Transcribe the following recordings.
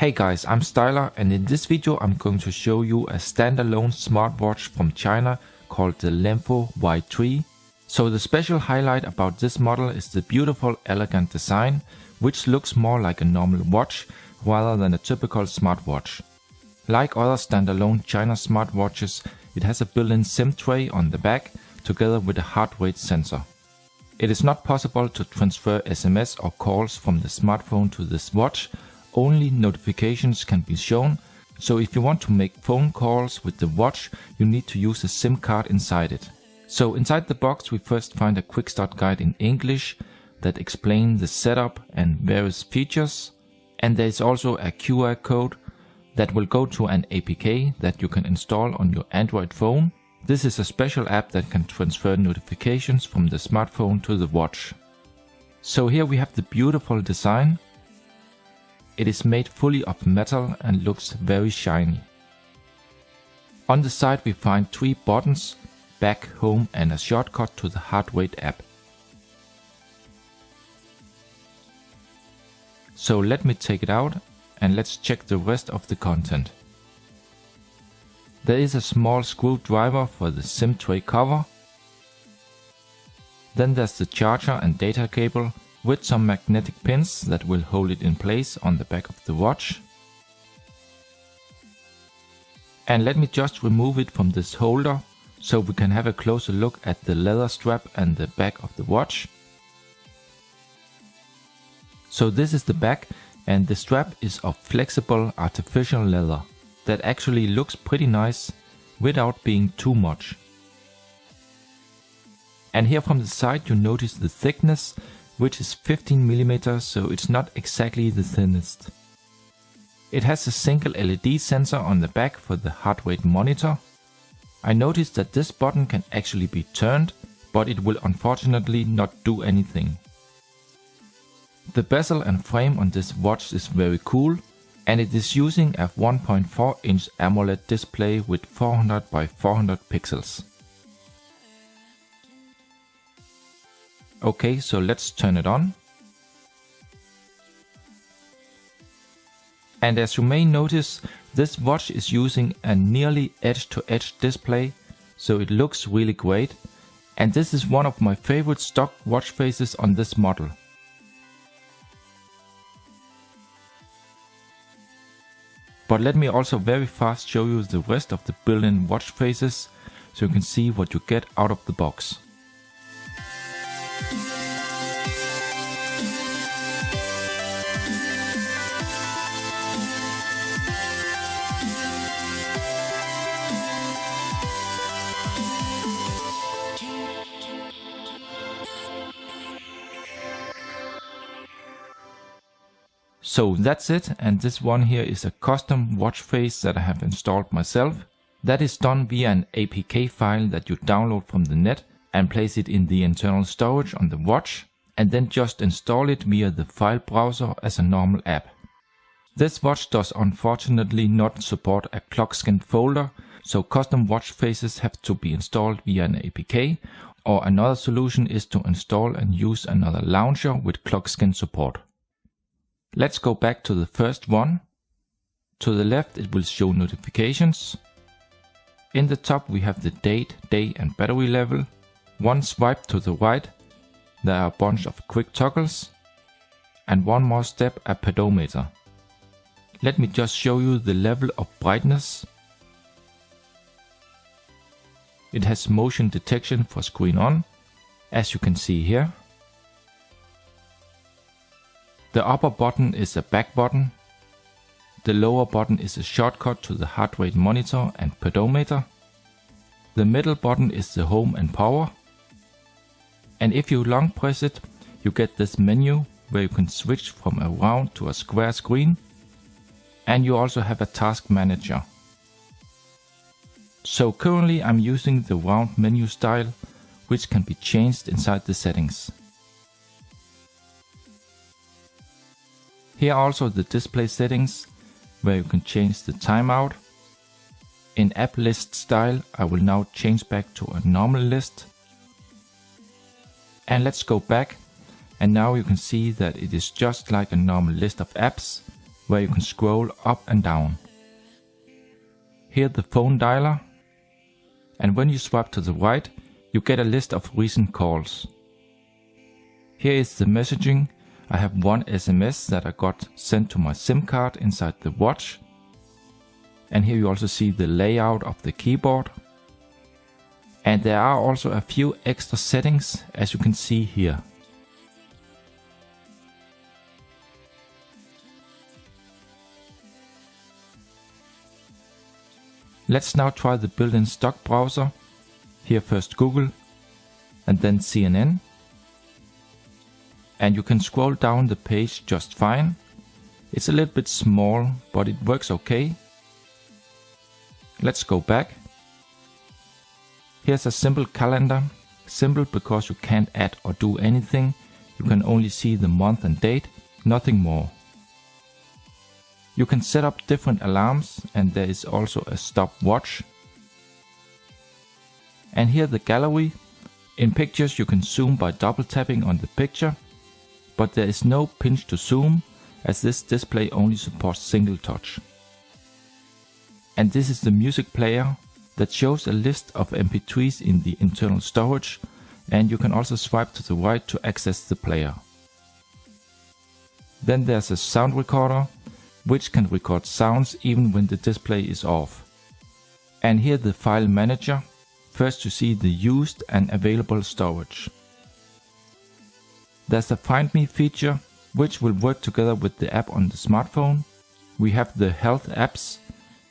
Hey guys, I'm s7yler, and in this video I'm going to show you a standalone smartwatch from China called the LEMFO Y3. So the special highlight about this model is the beautiful elegant design, which looks more like a normal watch rather than a typical smartwatch. Like other standalone China smartwatches, it has a built-in SIM tray on the back together with a heart rate sensor. It is not possible to transfer SMS or calls from the smartphone to this watch. Only notifications can be shown, so if you want to make phone calls with the watch, you need to use a SIM card inside it. So inside the box we first find a quick start guide in English that explains the setup and various features, and there is also a QR code that will go to an APK that you can install on your Android phone. This is a special app that can transfer notifications from the smartphone to the watch. So here we have the beautiful design. It is made fully of metal and looks very shiny. On the side we find 3 buttons, back, home and a shortcut to the heart rate app. So let me take it out and let's check the rest of the content. There is a small screwdriver for the SIM tray cover. Then there's the charger and data cable with some magnetic pins that will hold it in place on the back of the watch. And let me just remove it from this holder so we can have a closer look at the leather strap and the back of the watch. So this is the back, and the strap is of flexible artificial leather that actually looks pretty nice without being too much. And here from the side you notice the thickness, which is 15 mm, so it's not exactly the thinnest. It has a single LED sensor on the back for the heart rate monitor. I noticed that this button can actually be turned, but it will unfortunately not do anything. The bezel and frame on this watch is very cool, and it is using a 1.4-inch AMOLED display with 400 by 400 pixels. Okay, so let's turn it on. And as you may notice, this watch is using a nearly edge-to-edge display, so it looks really great. And this is one of my favorite stock watch faces on this model. But let me also very fast show you the rest of the built-in watch faces, so you can see what you get out of the box. So that's it, and this one here is a custom watch face that I have installed myself. That is done via an APK file that you download from the net and place it in the internal storage on the watch, and then just install it via the file browser as a normal app. This watch does unfortunately not support a clock skin folder, so custom watch faces have to be installed via an APK, or another solution is to install and use another launcher with clock skin support. Let's go back to the first one. To the left it will show notifications. In the top we have the date, day and battery level. One swipe to the right, there are a bunch of quick toggles. And one more step, a pedometer. Let me just show you the level of brightness. It has motion detection for screen on, as you can see here. The upper button is a back button. The lower button is a shortcut to the heart rate monitor and pedometer. The middle button is the home and power. And if you long press it, you get this menu where you can switch from a round to a square screen. And you also have a task manager. So currently I'm using the round menu style, which can be changed inside the settings. Here are also the display settings, where you can change the timeout. In app list style, I will now change back to a normal list. And let's go back, and now you can see that it is just like a normal list of apps, where you can scroll up and down. Here the phone dialer, and when you swipe to the right, you get a list of recent calls. Here is the messaging. I have one SMS that I got sent to my SIM card inside the watch. And here you also see the layout of the keyboard. And there are also a few extra settings, as you can see here. Let's now try the built-in stock browser. Here first Google and then CNN. And you can scroll down the page just fine. It's a little bit small, but it works okay. Let's go back. Here's a simple calendar. Simple because you can't add or do anything. You can only see the month and date, nothing more. You can set up different alarms, and there is also a stopwatch. And here the gallery. In pictures you can zoom by double tapping on the picture, but there is no pinch to zoom, as this display only supports single touch. And this is the music player that shows a list of MP3s in the internal storage, and you can also swipe to the right to access the player. Then there's a sound recorder, which can record sounds even when the display is off. And here the file manager, first to see the used and available storage. There's a Find Me feature, which will work together with the app on the smartphone. We have the health apps,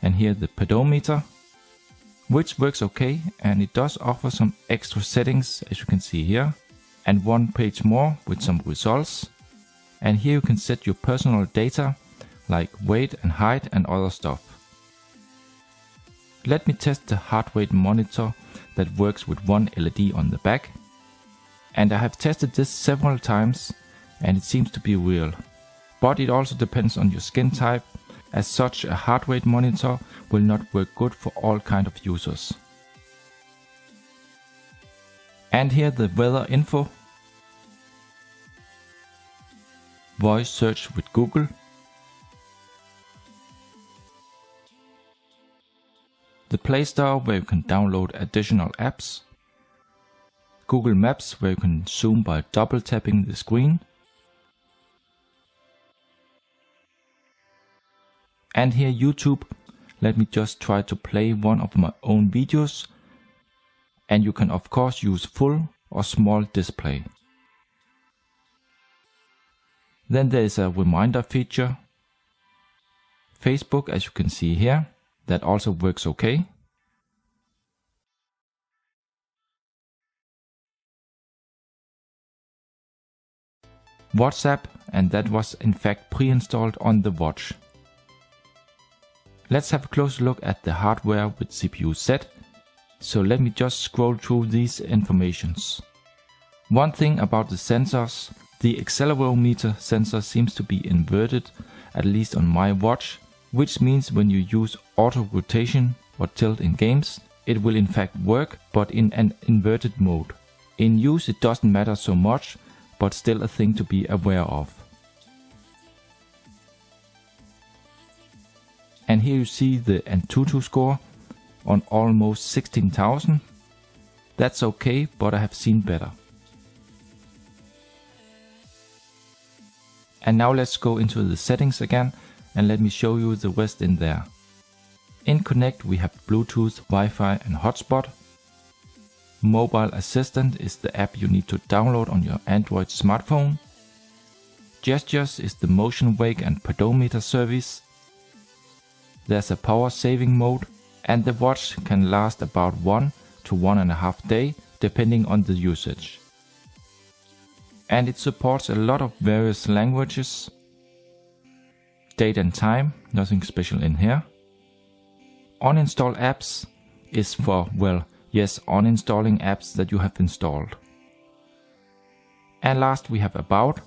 and here the Pedometer, which works okay, and it does offer some extra settings, as you can see here, and one page more with some results. And here you can set your personal data like weight and height and other stuff. Let me test the heart rate monitor that works with one LED on the back. And I have tested this several times and it seems to be real. But it also depends on your skin type, as such a heart rate monitor will not work good for all kind of users. And here the weather info. Voice search with Google. The Play Store where you can download additional apps. Google Maps where you can zoom by double tapping the screen. And here YouTube. Let me just try to play one of my own videos. And you can of course use full or small display. Then there is a reminder feature. Facebook, as you can see here, that also works okay. WhatsApp, and that was in fact pre-installed on the watch. Let's have a closer look at the hardware with CPU set. So let me just scroll through these informations. One thing about the sensors, the accelerometer sensor seems to be inverted, at least on my watch, which means when you use auto rotation or tilt in games, it will in fact work, but in an inverted mode. In use it doesn't matter so much, but still a thing to be aware of. And here you see the ANTUTU score on almost 16,000. That's okay, but I have seen better. And now let's go into the settings again and let me show you the rest in there. In Connect we have Bluetooth, Wi-Fi and hotspot. Mobile Assistant is the app you need to download on your Android smartphone. Gestures is the motion wake and pedometer service. There's a power saving mode, and the watch can last about 1 to 1.5 days depending on the usage. And it supports a lot of various languages. Date and time, nothing special in here. Uninstall apps is for, well, yes, uninstalling apps that you have installed. And last we have About,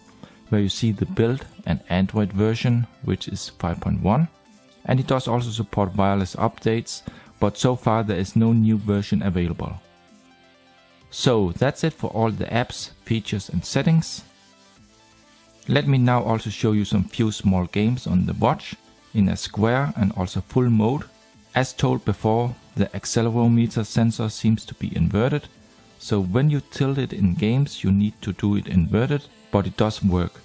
where you see the build and Android version, which is 5.1. And it does also support wireless updates, but so far there is no new version available. So that's it for all the apps, features and settings. Let me now also show you some few small games on the watch in a square and also full mode. As told before, the accelerometer sensor seems to be inverted, so when you tilt it in games you need to do it inverted, but it does work.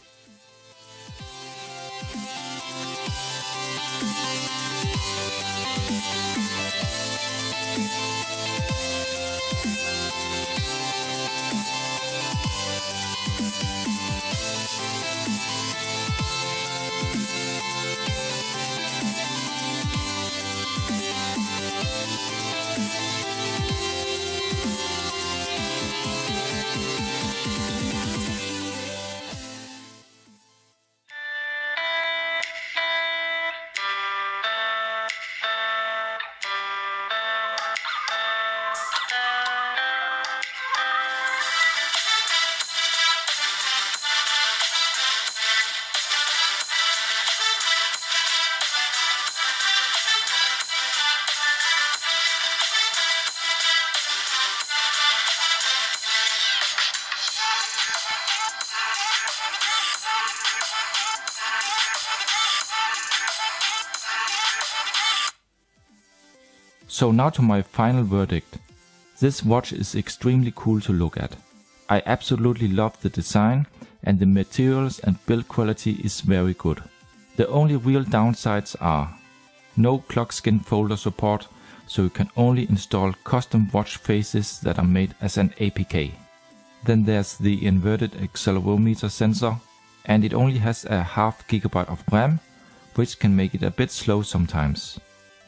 So now to my final verdict. This watch is extremely cool to look at. I absolutely love the design, and the materials and build quality is very good. The only real downsides are no clock skin folder support, so you can only install custom watch faces that are made as an APK. Then there's the inverted accelerometer sensor, and it only has a half GB of RAM, which can make it a bit slow sometimes.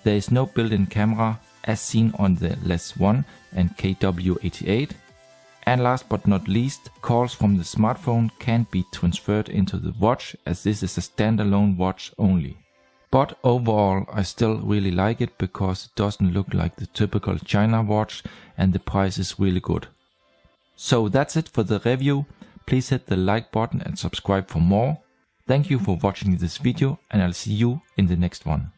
There is no built-in camera as seen on the LES1 and KW88. And last but not least, calls from the smartphone can't be transferred into the watch, as this is a standalone watch only. But overall I still really like it because it doesn't look like the typical China watch and the price is really good. So that's it for the review. Please hit the like button and subscribe for more. Thank you for watching this video, and I'll see you in the next one.